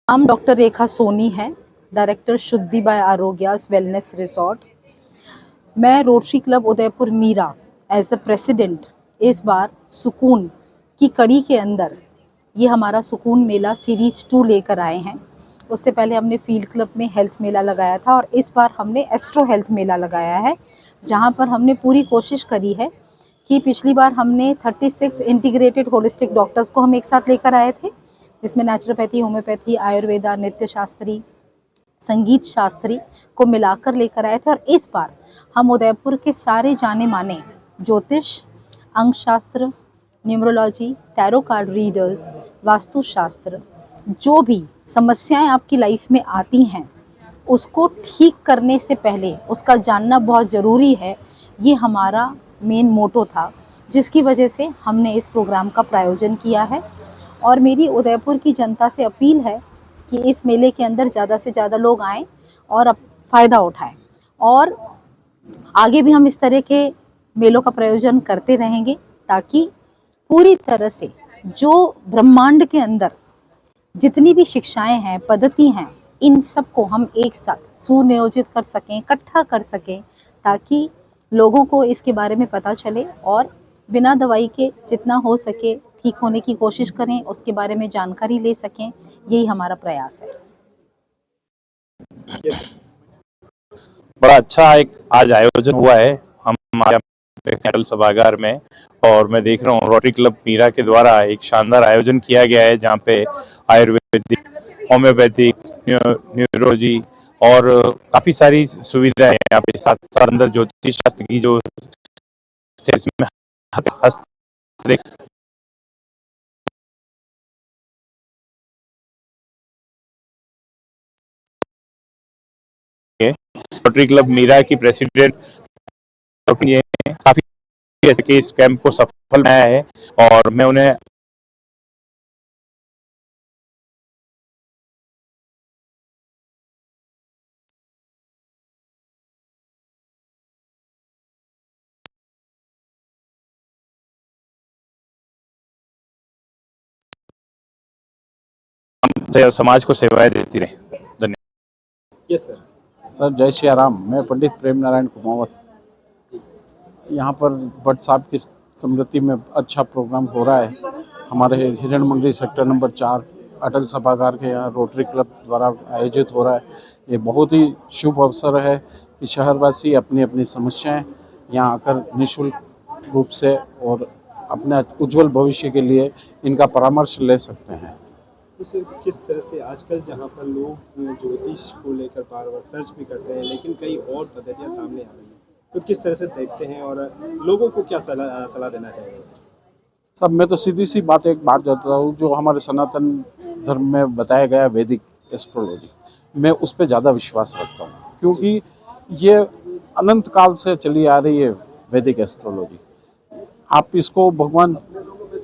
नाम डॉक्टर रेखा सोनी है, director Shuddhi by Arogyas wellness resort. मैं Rotary Club Udaipur Meera as a president इस बार सुकून की कड़ी के अंदर ये हमारा सुकून मेला सीरीज 2 लेकर आए हैं। उससे पहले हमने फील्ड क्लब में हेल्थ मेला लगाया था और इस बार हमने एस्ट्रो हेल्थ मेला लगाया है, जहाँ पर हमने पूरी कोशिश करी है कि पिछली बार हमने 36 इंटीग्रेटेड होलिस्टिक डॉक्टर्स को हम एक साथ लेकर आए थे, जिसमें नेचुरोपैथी, होम्योपैथी, आयुर्वेदा, नृत्य शास्त्री, संगीत शास्त्री को मिलाकर लेकर आए थे। और इस बार हम उदयपुर के सारे जाने माने ज्योतिष, अंक शास्त्र, न्यूमरोलॉजी, टैरो कार्ड रीडर्स, वास्तुशास्त्र, जो भी समस्याएं आपकी लाइफ में आती हैं उसको ठीक करने से पहले उसका जानना बहुत ज़रूरी है। ये हमारा मेन मोटो था, जिसकी वजह से हमने इस प्रोग्राम का प्रायोजन किया है। और मेरी उदयपुर की जनता से अपील है कि इस मेले के अंदर ज़्यादा से ज़्यादा लोग आएँ और फ़ायदा उठाएं। और आगे भी हम इस तरह के मेलों का प्रायोजन करते रहेंगे, ताकि पूरी तरह से जो ब्रह्मांड के अंदर जितनी भी शिक्षाएं हैं, पद्धति हैं, इन सबको हम एक साथ सुनियोजित कर सकें, इकट्ठा कर सकें, ताकि लोगों को इसके बारे में पता चले और बिना दवाई के जितना हो सके ठीक होने की कोशिश करें, उसके बारे में जानकारी ले सकें। यही हमारा प्रयास है। बड़ा अच्छा एक आज आयोजन हुआ है हमारे अटल सभागार में, और मैं देख रहा हूँ रोटरी क्लब मीरा के द्वारा एक शानदार आयोजन किया गया है, जहाँ पे आयुर्वेदिक, होम्योपैथिक, न्यूरोलॉजी और काफी सारी सुविधाएं यहाँ पे, साथ साथ अंदर ज्योतिष शास्त्र की जो इसमें रोटरी क्लब मीरा की प्रेसिडेंट काफी के इस कैंप को सफल बनाया है, और मैं उन्हें समाज को सेवाएं देती रहे। धन्यवाद। यस सर, जय श्री राम। मैं पंडित प्रेम नारायण कुमावत, यहाँ पर भट्ट साहब की स्मृति में अच्छा प्रोग्राम हो रहा है। हमारे हिरण मंडी सेक्टर नंबर 4 अटल सभागार के यहाँ रोटरी क्लब द्वारा आयोजित हो रहा है। ये बहुत ही शुभ अवसर है कि शहरवासी अपनी अपनी समस्याएं यहाँ आकर निःशुल्क रूप से और अपने उज्जवल भविष्य के लिए इनका परामर्श ले सकते हैं। तो सर, किस तरह से आजकल जहाँ पर लोग ज्योतिष को लेकर बार बार सर्च भी करते हैं, लेकिन कई और पद्धतियाँ सामने आ रही हैं, तो किस तरह से देखते हैं और लोगों को क्या सलाह देना चाहिए? सब मैं तो सीधी सी बात एक बात जानता हूँ, जो हमारे सनातन धर्म में बताया गया वैदिक एस्ट्रोलॉजी, मैं उस पर ज़्यादा विश्वास रखता हूँ, क्योंकि ये अनंत काल से चली आ रही है वैदिक एस्ट्रोलॉजी। आप इसको भगवान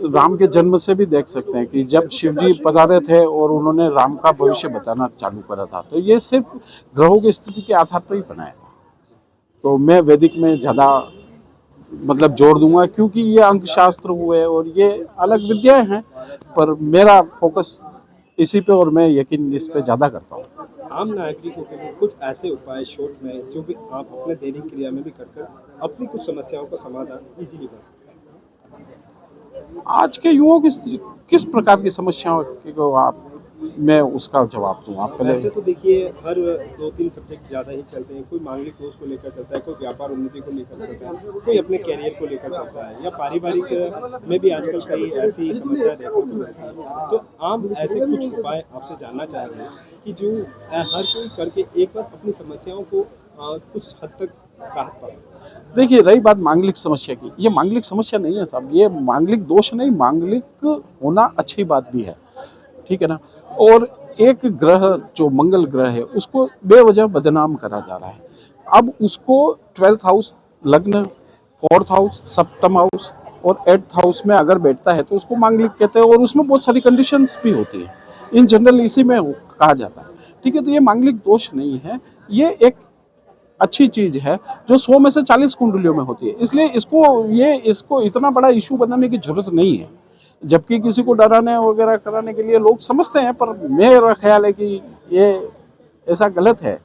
राम के जन्म से भी देख सकते हैं कि जब शिव जी पधारे थे और उन्होंने राम का भविष्य बताना चालू करा था, तो ये सिर्फ ग्रहों की स्थिति के आधार पर ही बनाया था। तो मैं वैदिक में ज़्यादा मतलब जोड़ दूंगा, क्योंकि ये अंक शास्त्र हुए और ये अलग विद्याएं हैं, पर मेरा फोकस इसी पे और मैं यकीन इस पे ज़्यादा करता हूँ। आम नागरिकों के लिए कुछ ऐसे उपाय शॉर्ट में जो भी आप अपने दैनिक क्रिया में भी कर अपनी कुछ समस्याओं का समाधान इजीली कर सकते हैं। आज के युवाओं की किस प्रकार की समस्याओं को आप मैं उसका जवाब दूँ? आप पहले वैसे तो देखिए, हर 2-3 सब्जेक्ट ज़्यादा ही चलते हैं। कोई मांगलिक दोष को लेकर चलता है, कोई व्यापार उन्नति को लेकर चलता है, कोई अपने कैरियर को लेकर चलता है, या पारिवारिक में भी आजकल कई ऐसी समस्या देखने को मिलती है। तो आम ऐसे कुछ उपाय आपसे जानना चाहेंगे कि जो हर कोई करके एक बार अपनी समस्याओं को कुछ हद तक राहत पा सकते। देखिए, रही बात मांगलिक समस्या की, ये मांगलिक समस्या नहीं है साहब, ये मांगलिक दोष नहीं, मांगलिक होना अच्छी बात भी है, ठीक है ना। और एक ग्रह जो मंगल ग्रह है उसको बेवजह बदनाम करा जा रहा है। अब उसको 12th हाउस लग्न, 4th हाउस, सप्तम हाउस और 8th हाउस में अगर बैठता है तो उसको मांगलिक कहते हैं, और उसमें बहुत सारी कंडीशंस भी होती है। इन जनरल इसी में कहा जाता है, ठीक है। तो ये मांगलिक दोष नहीं है, ये एक अच्छी चीज है जो 100 में से 40 कुंडलियों में होती है। इसलिए इसको इतना बड़ा इशू बनाने की जरूरत नहीं है। जबकि किसी को डराने वगैरह कराने के लिए लोग समझते हैं, पर मेरा ख्याल है कि ये ऐसा गलत है।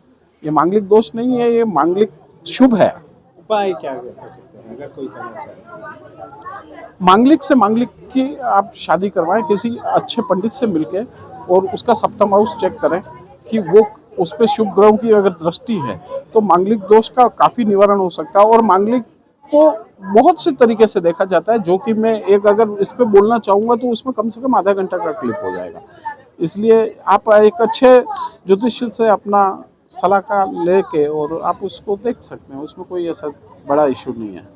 ये मांगलिक दोष नहीं है, ये मांगलिक शुभ है। उपाय क्या कर सकते हैं अगर कोई करना चाहे? मांगलिक से मांगलिक की आप शादी करवाएं किसी अच्छे पंडित से मिलके, और उसका सप्तम हाउस चेक करें कि वो उस पे शुभ ग्रहों की अगर दृष्टि है तो मांगलिक दोष का काफ़ी निवारण हो सकता है। और मांगलिक को बहुत से तरीके से देखा जाता है, जो कि मैं एक अगर इस पे बोलना चाहूँगा तो उसमें कम से कम आधा घंटा का क्लिप हो जाएगा। इसलिए आप एक अच्छे ज्योतिष से अपना सलाहकार लेके और आप उसको देख सकते हैं, उसमें कोई ऐसा बड़ा इशू नहीं है।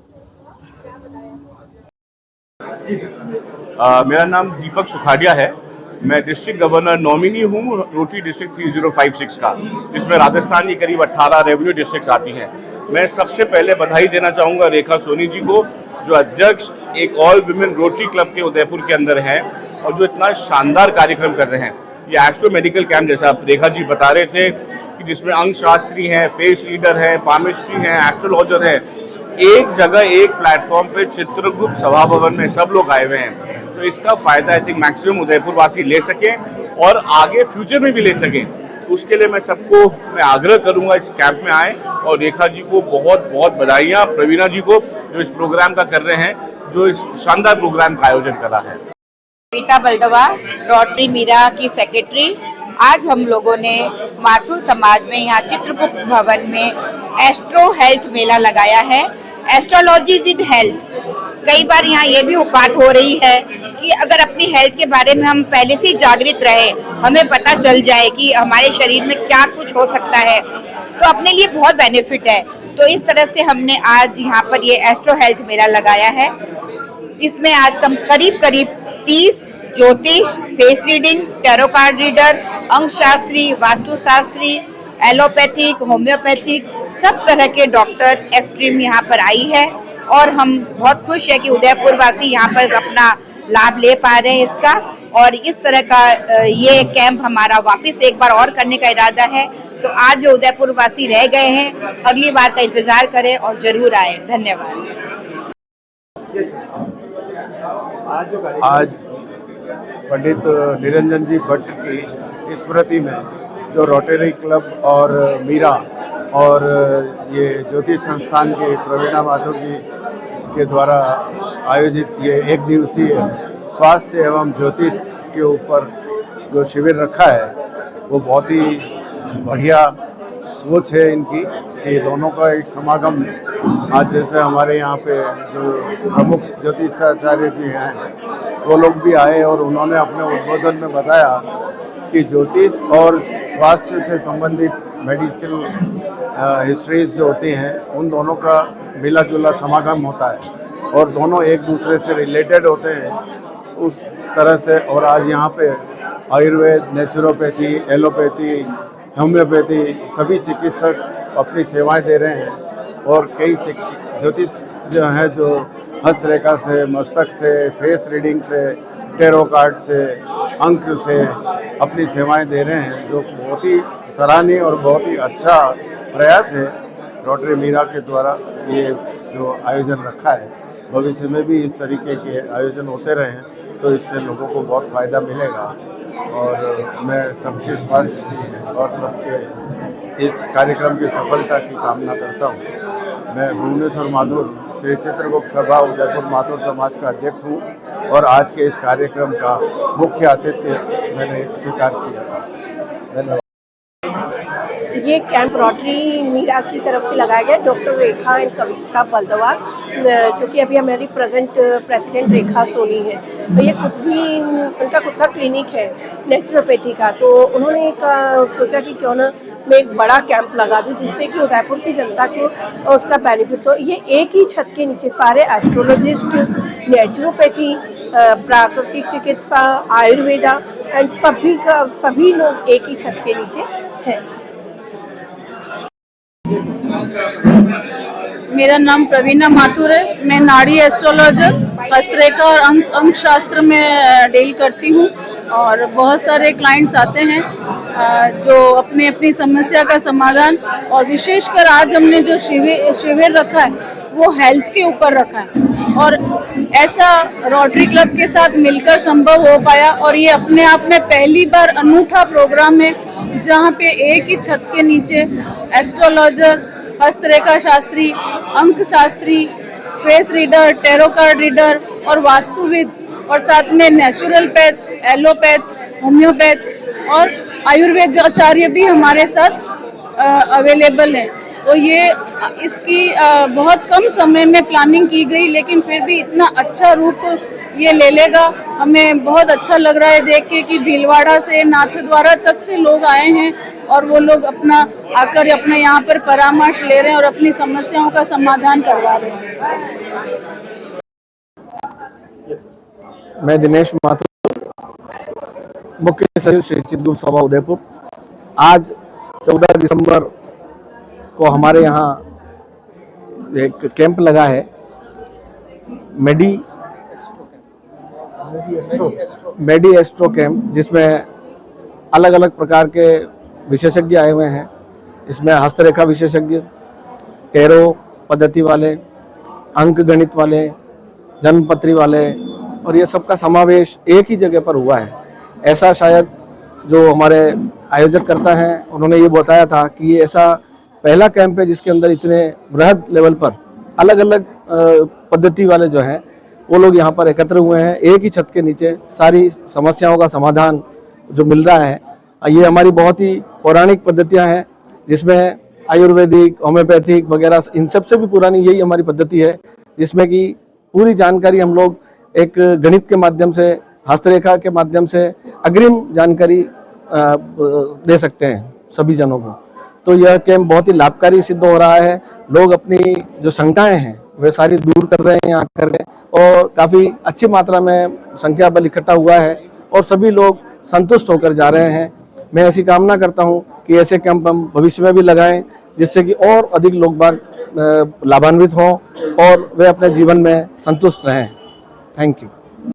मेरा नाम दीपक सुखाड़िया है। मैं डिस्ट्रिक्ट गवर्नर नॉमिनी हूँ रोटरी डिस्ट्रिक्ट 3056 का, जिसमें राजस्थान की करीब 18 रेवेन्यू डिस्ट्रिक्ट्स आती हैं। मैं सबसे पहले बधाई देना चाहूँगा रेखा सोनी जी को, जो अध्यक्ष एक ऑल विमेन रोटरी क्लब के उदयपुर के अंदर हैं और जो इतना शानदार कार्यक्रम कर रहे हैं। ये एस्ट्रो मेडिकल कैंप जैसा रेखा जी बता रहे थे कि जिसमें अंग शास्त्री हैं, फेस रीडर है, पामिस्ट्री हैं, एस्ट्रोलॉजर है, एक जगह एक प्लेटफॉर्म पे चित्रगुप्त सभा भवन में सब लोग आए हुए हैं। तो इसका फायदा आई थिंक मैक्सिमम उदयपुर वासी ले सकें और आगे फ्यूचर में भी ले सकें। उसके लिए मैं आग्रह करूंगा इस कैंप में आए, और रेखा जी को बहुत बहुत बधाइयाँ, प्रवीणा जी को जो इस प्रोग्राम का कर रहे हैं, जो इस शानदार प्रोग्राम का आयोजन करा है। रीता बलदवा, रोटरी मीरा की सेक्रेटरी। आज हम लोगों ने माथुर समाज में यहाँ चित्रगुप्त भवन में एस्ट्रो हेल्थ मेला लगाया है। Astrology with health. कई बार यहाँ ये भी बात हो रही है कि अगर अपनी हेल्थ के बारे में हम पहले से जागृत रहे, हमें पता चल जाए कि हमारे शरीर में क्या कुछ हो सकता है, तो अपने लिए बहुत बेनिफिट है। तो इस तरह से हमने आज यहाँ पर ये एस्ट्रो हेल्थ मेला लगाया है। इसमें आज करीब 30 ज्योतिष, face reading, tarot card reader, अंक शास्त्री, वास्तुशास्त्री, एलोपैथिक, होम्योपैथिक सब तरह के डॉक्टर एस्ट्रीम यहाँ पर आई है, और हम बहुत खुश है कि उदयपुर वासी यहाँ पर अपना लाभ ले पा रहे हैं इसका। और इस तरह का ये कैंप हमारा वापस एक बार और करने का इरादा है। तो आज जो उदयपुर वासी रह गए हैं, अगली बार का इंतजार करें और जरूर आए। धन्यवाद। आज पंडित निरंजन जी भट्ट की स्मृति में जो रोटरी क्लब और मीरा और ये ज्योतिष संस्थान के प्रवीणा माथुर जी के द्वारा आयोजित ये एक दिवसीय स्वास्थ्य एवं ज्योतिष के ऊपर जो शिविर रखा है, वो बहुत ही बढ़िया सोच है इनकी कि दोनों का एक समागम। आज जैसे हमारे यहाँ पे जो प्रमुख ज्योतिषाचार्य जी हैं, वो लोग भी आए और उन्होंने अपने उद्बोधन में बताया कि ज्योतिष और स्वास्थ्य से संबंधित मेडिकल हिस्ट्रीज जो होती हैं, उन दोनों का मिला जुला समागम होता है और दोनों एक दूसरे से रिलेटेड होते हैं उस तरह से। और आज यहाँ पे आयुर्वेद, नेचुरोपैथी, एलोपैथी, होम्योपैथी सभी चिकित्सक अपनी सेवाएं दे रहे हैं। और कई ज्योतिष जो हैं जो हस्तरेखा से, मस्तक से, फेस रीडिंग से, टैरो कार्ड से, अंक से अपनी सेवाएं दे रहे हैं, जो बहुत ही सराहनीय और बहुत ही अच्छा प्रयास है रोटरी मीरा के द्वारा ये जो आयोजन रखा है। भविष्य में भी इस तरीके के आयोजन होते रहें तो इससे लोगों को बहुत फ़ायदा मिलेगा। और मैं सबके स्वास्थ्य की और सबके इस कार्यक्रम की सफलता की कामना करता हूँ। मैं भुवनेश्वर माथुर श्री चित्रगुप्त सभा उदयपुर माथुर समाज का अध्यक्ष हूँ और आज के इस कार्यक्रम का मुख्य आतिथ्य मैंने स्वीकार किया था। धन्यवाद। ये कैंप रोटरी मीरा की तरफ से लगाया गया। डॉक्टर रेखा एंड कविता बलदवा, जो कि अभी हमारी प्रेसिडेंट रेखा सोनी है, तो ये उनका खुद का क्लिनिक है नेचुरोपैथी का। तो उन्होंने सोचा कि क्यों ना मैं एक बड़ा कैंप लगा दूं जिससे कि उदयपुर की जनता को उसका बेनिफिट हो। ये एक ही छत के नीचे सारे एस्ट्रोलॉजिस्ट, नेचुरोपैथी, प्राकृतिक चिकित्सा, आयुर्वेदा एंड सभी लोग एक ही छत के नीचे हैं। मेरा नाम प्रवीणा माथुर है। मैं नाड़ी एस्ट्रोलॉजर, हस्तरेखा और अंक शास्त्र में डील करती हूँ और बहुत सारे क्लाइंट्स आते हैं जो अपनी अपनी समस्या का समाधान, और विशेषकर आज हमने जो शिविर रखा है वो हेल्थ के ऊपर रखा है। और ऐसा रोटरी क्लब के साथ मिलकर संभव हो पाया और ये अपने आप में पहली बार अनूठा प्रोग्राम है जहाँ पे एक ही छत के नीचे एस्ट्रोलॉजर, हस्तरेखा शास्त्री, अंक Shastri, face reader, tarot card reader और वास्तुविद और साथ में नेचुरोपैथ, एलोपैथ, होम्योपैथ और आयुर्वेद आचार्य भी हमारे साथ अवेलेबल हैं। तो ये इसकी बहुत कम समय में प्लानिंग की गई, लेकिन फिर भी इतना अच्छा रूप ये ले लेगा, हमें बहुत अच्छा लग रहा है देख के कि भीलवाड़ा से, नाथद्वारा तक से लोग आए हैं और वो लोग अपना आकर अपने यहाँ पर परामर्श ले रहे हैं और अपनी समस्याओं का समाधान करवा रहे हैं। मैं दिनेश माथुर, मुख्य सचिव श्री चित्रगुप्त सभा उदयपुर। आज 14 दिसंबर को हमारे यहाँ एक कैंप लगा है, मेडी एस्ट्रो कैंप, जिसमें अलग अलग प्रकार के विशेषज्ञ आए हुए हैं। इसमें हस्तरेखा विशेषज्ञ, टेरो पद्धति वाले, अंक गणित वाले, जन्मपत्री वाले, और ये सबका समावेश एक ही जगह पर हुआ है। ऐसा शायद जो हमारे आयोजक करता है उन्होंने ये बताया था कि ये ऐसा पहला कैंप है जिसके अंदर इतने बृहद लेवल पर अलग अलग पद्धति वाले जो हैं वो लोग यहाँ पर एकत्र हुए हैं। एक ही छत के नीचे सारी समस्याओं का समाधान जो मिल रहा है। ये हमारी बहुत ही पौराणिक पद्धतियाँ हैं जिसमें आयुर्वेदिक, होम्योपैथिक वगैरह इन सबसे भी पुरानी यही हमारी पद्धति है, जिसमें कि पूरी जानकारी हम लोग एक गणित के माध्यम से, हस्तरेखा के माध्यम से अग्रिम जानकारी दे सकते हैं सभी जनों को। तो यह कैंप बहुत ही लाभकारी सिद्ध हो रहा है। लोग अपनी जो शंकाएं हैं वे सारी दूर कर रहे हैं यहाँ आकर के, और काफ़ी अच्छी मात्रा में संख्या बल इकट्ठा हुआ है और सभी लोग संतुष्ट होकर जा रहे हैं। मैं ऐसी कामना करता हूँ कि ऐसे कैंप हम भविष्य में भी लगाएं, जिससे कि और अधिक लोग बाग लाभान्वित हों और वे अपने जीवन में संतुष्ट रहें। Thank you.